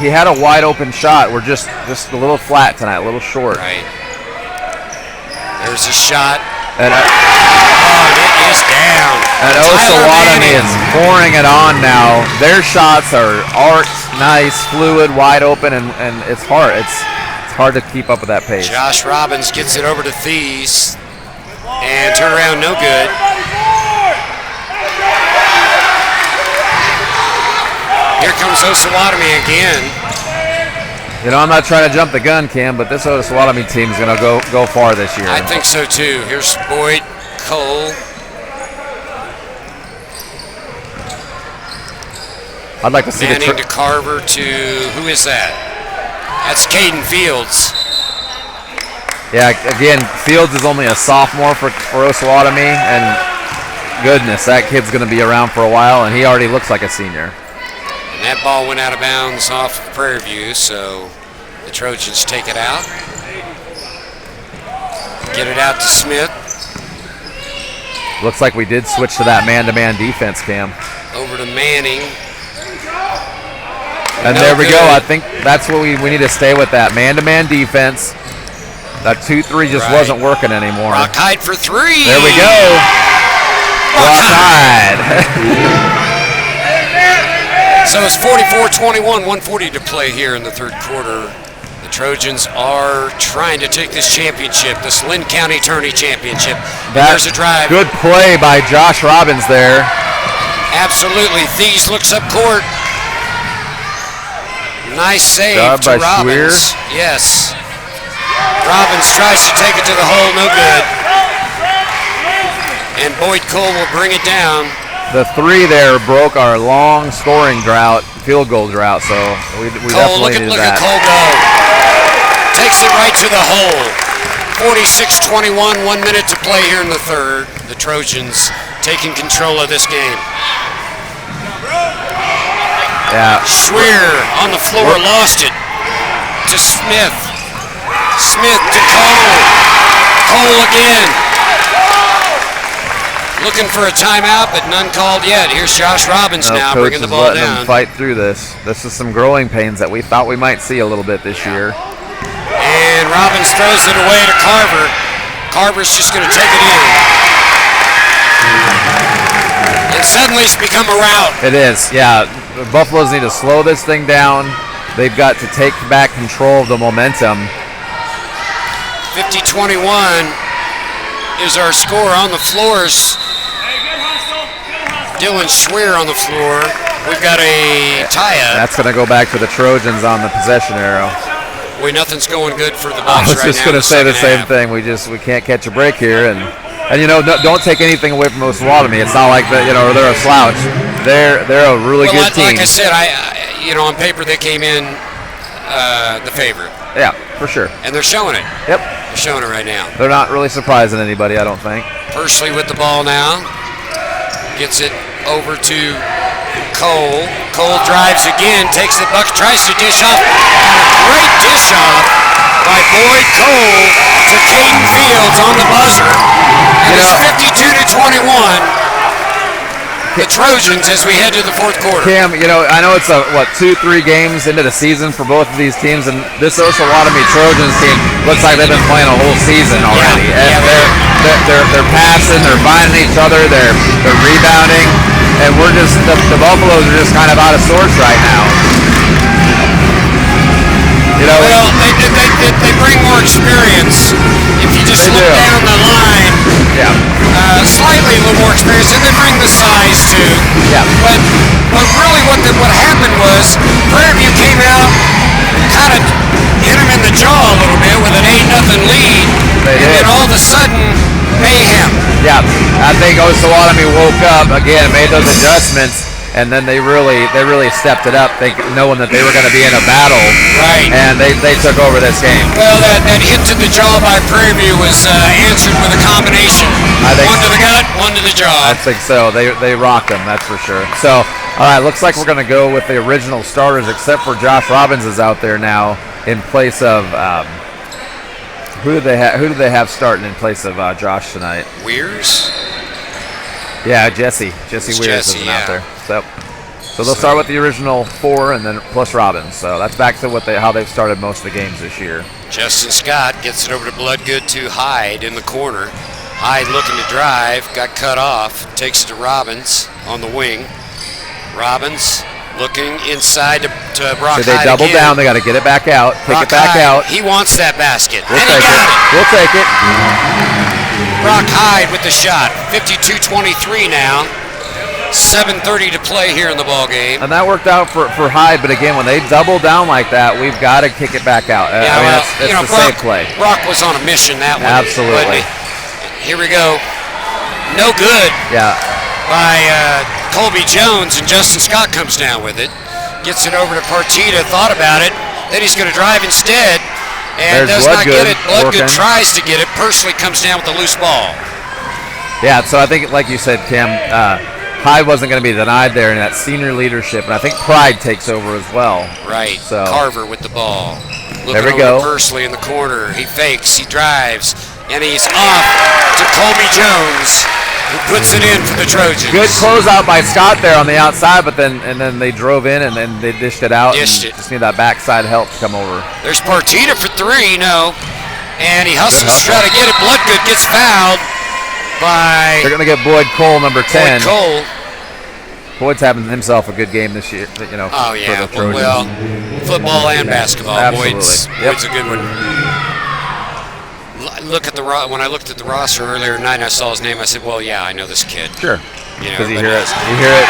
He had a wide open shot. We're just a little flat tonight, a little short. Right. There's a shot. And it is down. And Osawatomie is pouring it on now. Their shots are arced, nice, fluid, wide open, and it's hard. It's hard to keep up with that pace. Josh Robbins gets it over to Thies. And turn around, no good. Here comes Osawatomie again. You know, I'm not trying to jump the gun, Cam, but this Osawatomie team is going to go far this year. I think so, too. Here's Boyd, Cole. I'd like to see Manning to Carver to, who is that? That's Caden Fields. Yeah, again, Fields is only a sophomore for Osawatomie, and goodness, that kid's going to be around for a while, and he already looks like a senior. And that ball went out of bounds off of Prairie View, so the Trojans take it out. Get it out to Smith. Looks like we did switch to that man-to-man defense, Cam. Over to Manning. And there we go. I think that's what we need to stay with, that man-to-man defense. That 2-3 just wasn't working anymore. Rockhyde for three. There we go. Rockhyde. So it's 44-21, 140 to play here in the third quarter. The Trojans are trying to take this championship, this Lynn County Tourney Championship. There's a drive. Good play by Josh Robbins there. Absolutely. Thies looks up court. Nice save Job to by Robbins. Schweer. Yes. Robbins tries to take it to the hole, no good. And Boyd Cole will bring it down. The three there broke our long scoring drought, field goal drought, so we definitely needed that. Look at Cole go. Takes it right to the hole. 46-21, 1 minute to play here in the third. The Trojans taking control of this game. Yeah. Schweer on the floor, lost it to Smith. Smith to Cole. Cole again. Looking for a timeout, but none called yet. Here's Josh Robbins now bringing the ball down. Them fight through this. This is some growing pains that we thought we might see a little bit this year. And Robbins throws it away to Carver. Carver's just going to take it in. And suddenly it's become a rout. It is, yeah. The Buffaloes need to slow this thing down. They've got to take back control of the momentum. 50-21 is our score on the floors. Dylan Schweer on the floor. We've got a tie-up. That's going to go back to the Trojans on the possession arrow. Boy, nothing's going good for the Bucks right now. I was just going to say the same thing. We can't catch a break here, and you know, don't take anything away from Osawatomie. It's not like that, you know, they're a slouch. They're a really good team. Like I said, on paper they came in the favorite. Yeah, for sure. And they're showing it. Yep. They're showing it right now. They're not really surprising anybody, I don't think. Pursley with the ball now. Gets it over to Cole. Cole drives again, takes the buck, tries to dish off. And a great dish off by Boyd Cole to Caden Fields on the buzzer. And it's 52-21. The Trojans as we head to the fourth quarter. Cam, you know, I know it's 2-3 games into the season for both of these teams, and this Osawatomie Trojans team looks like they've been playing a whole season already. Yeah, they're passing, they're finding each other, they're rebounding, and we're just the Buffaloes are just kind of out of sorts right now. You know, well, they bring more experience. If you just look down the line, slightly a little more experience, and they bring the size too. Yeah. But really, what happened was Prairie View came out, kind of hit them in the jaw a little bit with an 8-0 lead, then all of a sudden, mayhem. Yeah, I think Osawatomie woke up again, made those adjustments. And then they really stepped it up, knowing that they were going to be in a battle. Right. And they took over this game. Well, that hit to the jaw by Prairie View was answered with a combination. One to the gut, one to the jaw. I think so. They rocked them, that's for sure. So, all right, looks like we're going to go with the original starters, except for Josh Robbins is out there now in place of who did they have starting in place of Josh tonight? Weirs? Yeah, Jesse Weirs isn't out there. So So they'll start with the original 4 and then plus Robbins. So that's back to how they've started most of the games this year. Justin Scott gets it over to Bloodgood to Hyde in the corner. Hyde looking to drive, got cut off, takes it to Robbins on the wing. Robbins looking inside to Brock Hyde. So they double again. down, they got to get it back out, kick Brock it back Hyde, out. He wants that basket, We'll and he take got it. We'll take it. Brock Hyde with the shot, 52-23 now. 7:30 to play here in the ball game. And that worked out for Hyde, but again, when they double down like that, we've got to kick it back out. Yeah, that's the safe play. Brock was on a mission that one. Absolutely. Here we go. No good. Yeah. By Colby Jones, and Justin Scott comes down with it. Gets it over to Partita, thought about it. Then he's going to drive instead, and does not get it. Bloodgood tries to get it. Personally comes down with the loose ball. Yeah, so I think, like you said, Kim, Hyde wasn't going to be denied there in that senior leadership, and I think pride takes over as well. Right. So Carver with the ball. There we go. Pursley in the corner. He fakes. He drives, and he's off to Colby Jones, who puts it in for the Trojans. Good closeout by Scott there on the outside, but then they drove in and then they dished it out. Just need that backside help to come over. There's Partita for 3. No, and he hustles to try to get it. Bloodgood gets fouled. They're going to get Boyd Cole, number 10. Boyd Cole. Boyd's having himself a good game this year, Oh, yeah. for the Trojans. Well, football and basketball. Absolutely. Boyd's a good one. When I looked at the roster earlier tonight and I saw his name, I said, well, yeah, I know this kid. Sure. Because you hear it.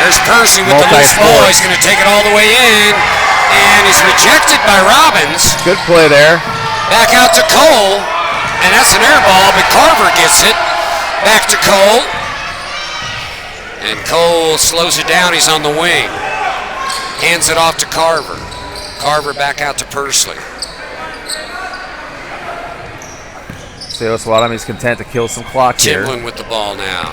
There's Percy with the loose ball. He's going to take it all the way in, and he's rejected by Robbins. Good play there. Back out to Cole, and that's an air ball, but Carver gets it. Back to Cole, and Cole slows it down. He's on the wing. Hands it off to Carver. Carver back out to Pursley. So Osawatomie's content to kill some clock here. Timlin with the ball now.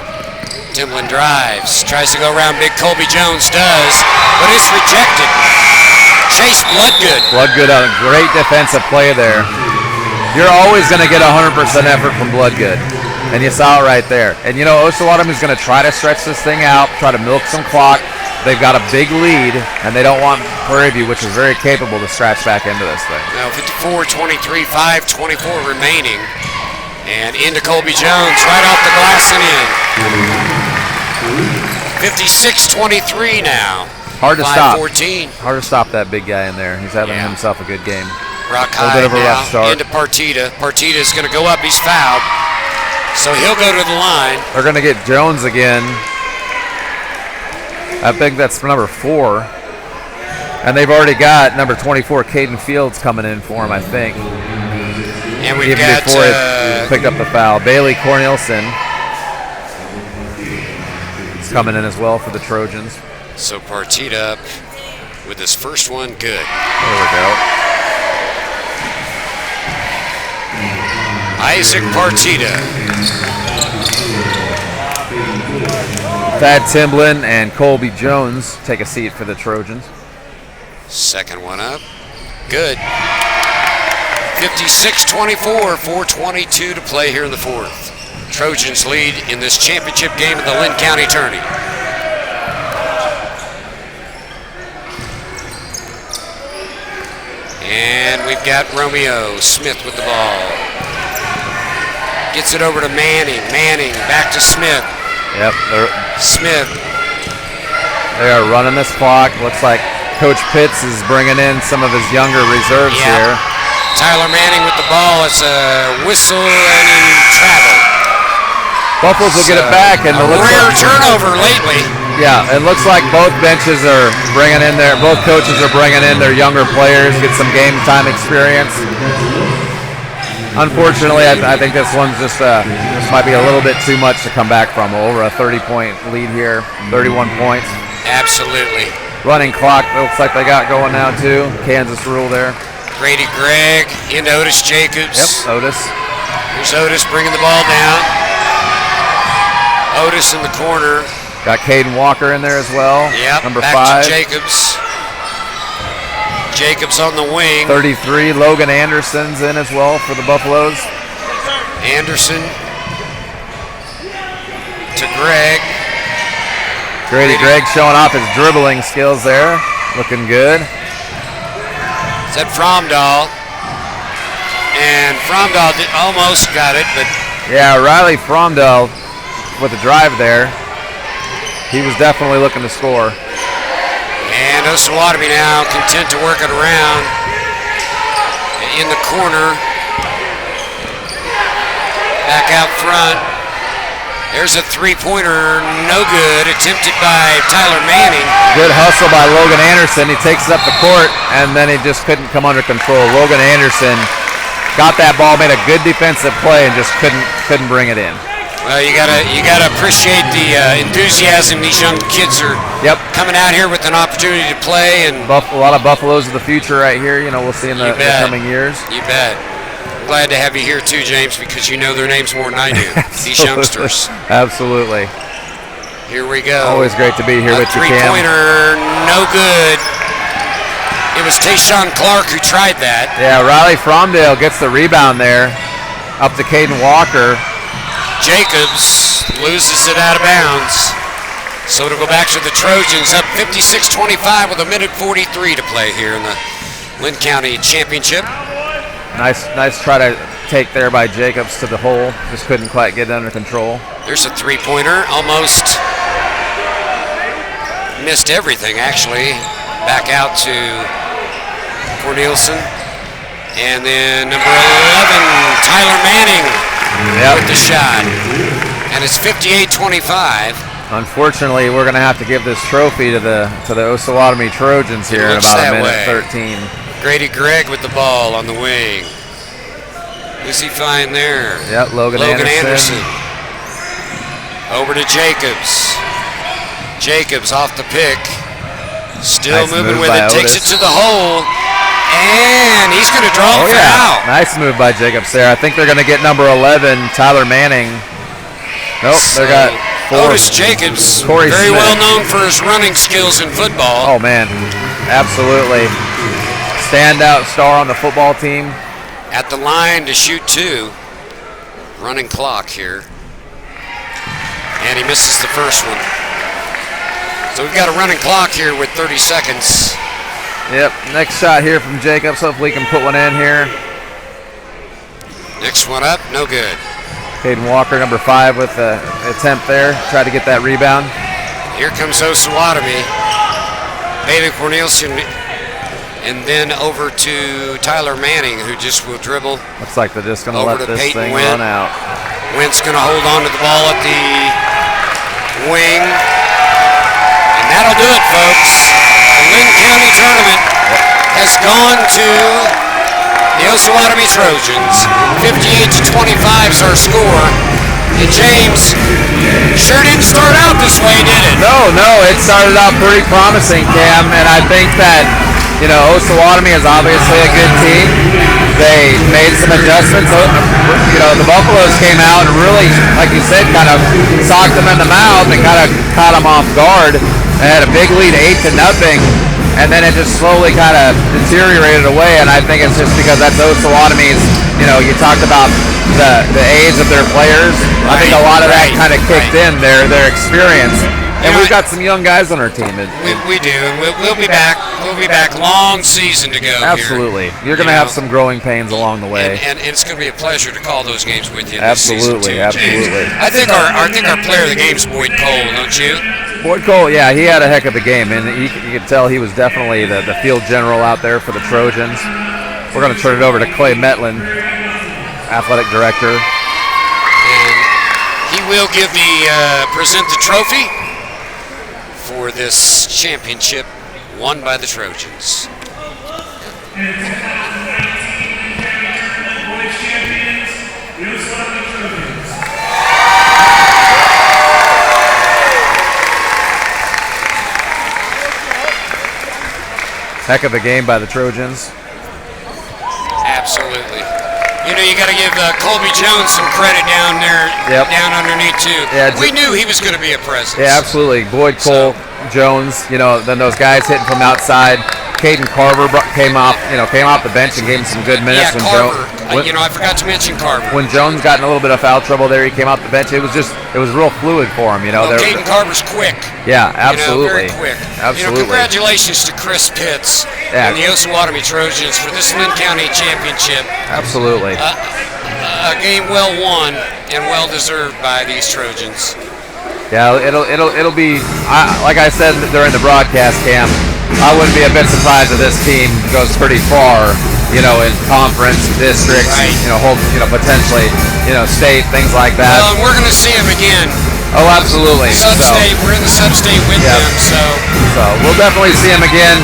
Timlin drives, tries to go around big Colby Jones, does, but it's rejected. Chase Bloodgood. Bloodgood on a great defensive play there. You're always going to get 100% effort from Bloodgood. And you saw it right there. And Osawatomie is going to try to stretch this thing out, try to milk some clock. They've got a big lead, and they don't want Prairie View, which is very capable, to scratch back into this thing. Now 54-23, 5:24 remaining. And into Colby Jones, right off the glass and in. 56-23 now. Hard to stop. 5:14. Hard to stop that big guy in there. He's having himself a good game. Brock a bit of a rough start. Into Partita. Partita's going to go up. He's fouled. So he'll go to the line. They're going to get Jones again. I think that's number 4. And they've already got number 24, Caden Fields, coming in for him, I think. And we've even got before he picked up the foul. Bailey Cornelison is coming in as well for the Trojans. So Partita up with his first one. Good. There we go. Isaac Partita. Thad Timlin and Colby Jones take a seat for the Trojans. Second one up. Good. 56-24, 4:22 to play here in the fourth. Trojans lead in this championship game of the Lynn County Tourney. And we've got Romeo Smith with the ball. Gets it over to Manning. Manning back to Smith. Yep. Smith. They are running this clock. Looks like Coach Pitts is bringing in some of his younger reserves here. Tyler Manning with the ball. It's a whistle and in travel. Buffaloes will get it back. And a rare turnover lately. Yeah, it looks like both benches are bringing in both coaches are bringing in their younger players, get some game time experience. Unfortunately, I think this one's just this might be a little bit too much to come back from. Over a 30-point lead here, 31 points. Absolutely. Running clock looks like they got going now too. Kansas rule there. Grady Gregg into Otis Jacobs. Yep, Otis. Here's Otis bringing the ball down. Otis in the corner. Got Caden Walker in there as well. Yep, number back 5. to Jacobs. Jacobs on the wing. 33, Logan Anderson's in as well for the Buffaloes. Anderson to Gregg. Grady Gregg showing off his dribbling skills there. Looking good. Said Fromdahl. And Fromdahl almost got it, but... Yeah, Riley Fromdahl with the drive there. He was definitely looking to score. And Osawatomie now content to work it around in the corner. Back out front. There's a three-pointer, no good, attempted by Tyler Manning. Good hustle by Logan Anderson. He takes it up the court, and then he just couldn't come under control. Logan Anderson got that ball, made a good defensive play, and just couldn't bring it in. Well, you gotta appreciate the enthusiasm these young kids are coming out here with an opportunity to play, and a lot of Buffaloes of the future right here. You know, we'll see in the coming years. You bet. Glad to have you here too, James, because you know their names more than I do. These youngsters. Absolutely. Here we go. Always great to be here with you, Cam. Three-pointer, no good. It was Tayshawn Clark who tried that. Yeah, Riley Fromdale gets the rebound there, up to Caden Walker. Jacobs loses it out of bounds. So it'll go back to the Trojans, up 56-25 with 1:43 to play here in the Lynn County Championship. Nice try to take there by Jacobs to the hole. Just couldn't quite get it under control. There's a three-pointer. Almost missed everything, actually. Back out to Cornelison. And then number 11, Tyler Manning with the shot. And it's 58-25. Unfortunately, we're going to have to give this trophy to the Osawatomie Trojans here in about a minute 13. Grady Gregg with the ball on the wing. Who's he find there? Yep, Logan Anderson. Over to Jacobs. Jacobs off the pick. Still moving with it. Takes it to the hole. And he's going to draw a foul. Nice move by Jacobs there. I think they're going to get number 11, Tyler Manning. Nope, they got Otis Jacobs, Corey very Smith. well known for his running skills in football. Oh, man. Absolutely. Standout star on the football team. At the line to shoot two. Running clock here. And he misses the first one. So we've got a running clock here with 30 seconds. Yep, next shot here from Jacobs. Hopefully he can put one in here. Next one up, no good. Caden Walker, number 5, with the attempt there. Try to get that rebound. Here comes Osawatomie. Bailey Cornelison, and then over to Tyler Manning, who just will dribble. Looks like they're just going to let this thing run out. Wentz going to hold on to the ball at the wing. And that'll do it, folks. The Lynn County tournament has gone to the Osawatomie Trojans. 58-25 is our score. And James, sure didn't start out this way, did it? No, it started out pretty promising, Cam, and I think that, you know, Osawatomie is obviously a good team. They made some adjustments. You know, the Buffaloes came out and really, like you said, kind of socked them in the mouth and kind of caught them off guard. They had a big lead, 8-0, and then it just slowly kind of deteriorated away. And I think it's just because that's Osawatomie's. You know, you talked about the age of their players. I think a lot of that kind of kicked in their experience. And we've got some young guys on our team. We do, and we'll be back. We'll be back. Long season to go. Absolutely. You're going to have some growing pains along the way. And it's going to be a pleasure to call those games with you. Absolutely, this season too, absolutely. James. I think our player of the game is Boyd Cole, don't you? Boyd Cole, yeah, he had a heck of a game, and you could tell he was definitely the field general out there for the Trojans. We're going to turn it over to Clay Metlin, athletic director. And he will present the trophy for this championship won by the Trojans. Heck of a game by the Trojans. Absolutely. You know, you got to give Colby Jones some credit down there, down underneath too. Yeah, we knew he was going to be a presence. Yeah, absolutely. Boyd Cole, Jones, you know, then those guys hitting from outside. Caden Carver came off the bench and gave him some good minutes. Yeah, Carver. I forgot to mention Carver. When Jones got in a little bit of foul trouble there, he came off the bench. It was real fluid for him. Caden Carver's quick. Yeah, absolutely. Very quick. Absolutely. Congratulations to Chris Pitts and the Osawatomie Trojans for this Lynn County championship. Absolutely. A game well won and well deserved by these Trojans. Yeah, it'll be like I said during the broadcast, Cam. I wouldn't be a bit surprised if this team goes pretty far, in conference, districts, right. Potentially, state, things like that. Well, and we're going to see them again. Oh, absolutely. Sub-state, we're in the sub-state with them, so we'll definitely see him again.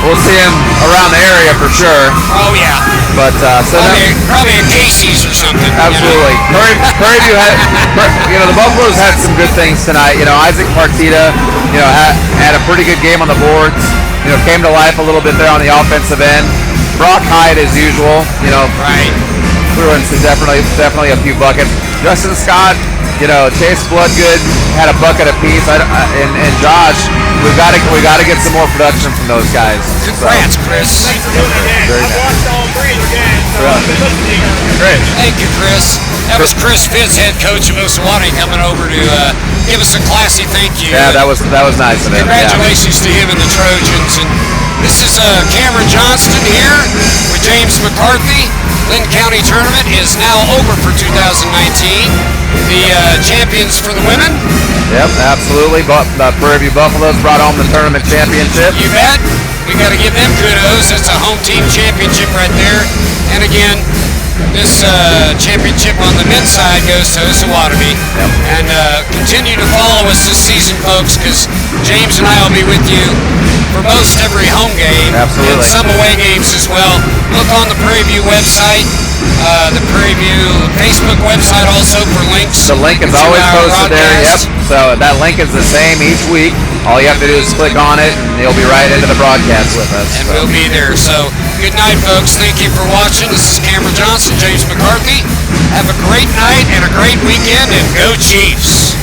We'll see him around the area for sure. Oh yeah. But probably at Casey's or something. Absolutely. Prairie View had, the Buffaloes had some good things tonight. Isaac Partita, had a pretty good game on the boards. Came to life a little bit there on the offensive end. Brock Hyde as usual. Right. Threw in some definitely a few buckets. Justin Scott, Chase Bloodgood had a bucket apiece. And Josh, we got to get some more production from those guys. Congrats, Chris. Very nice. Watched all three of the games. Great. Thank you, Chris. That was Chris Fitz, head coach of Osawatomie, coming over to give us a classy thank you. Yeah, that was nice of him. Congratulations to him and the Trojans. And this is Cameron Johnston here with James McCarthy. Lynn County tournament is now over for 2019. The champions for the women. Yep, absolutely. The Prairie View Buffaloes brought home the tournament championship. You bet. We got to give them kudos. It's a home team championship right there. And again, this championship on the men's side goes to Osawatomie. Yep. And continue to follow us this season, folks, because James and I will be with you for most every home game. Absolutely. And some away games as well. Look on the Prairie View website, the Prairie View Facebook website also for links. The link is to always our posted there. Yep. broadcast. So that link is the same each week. All you have to do is click on it, and you'll be right into the broadcast with us. And we'll be there. So good night, folks. Thank you for watching. This is Cameron Johnson, James McCarthy. Have a great night and a great weekend, and go Chiefs.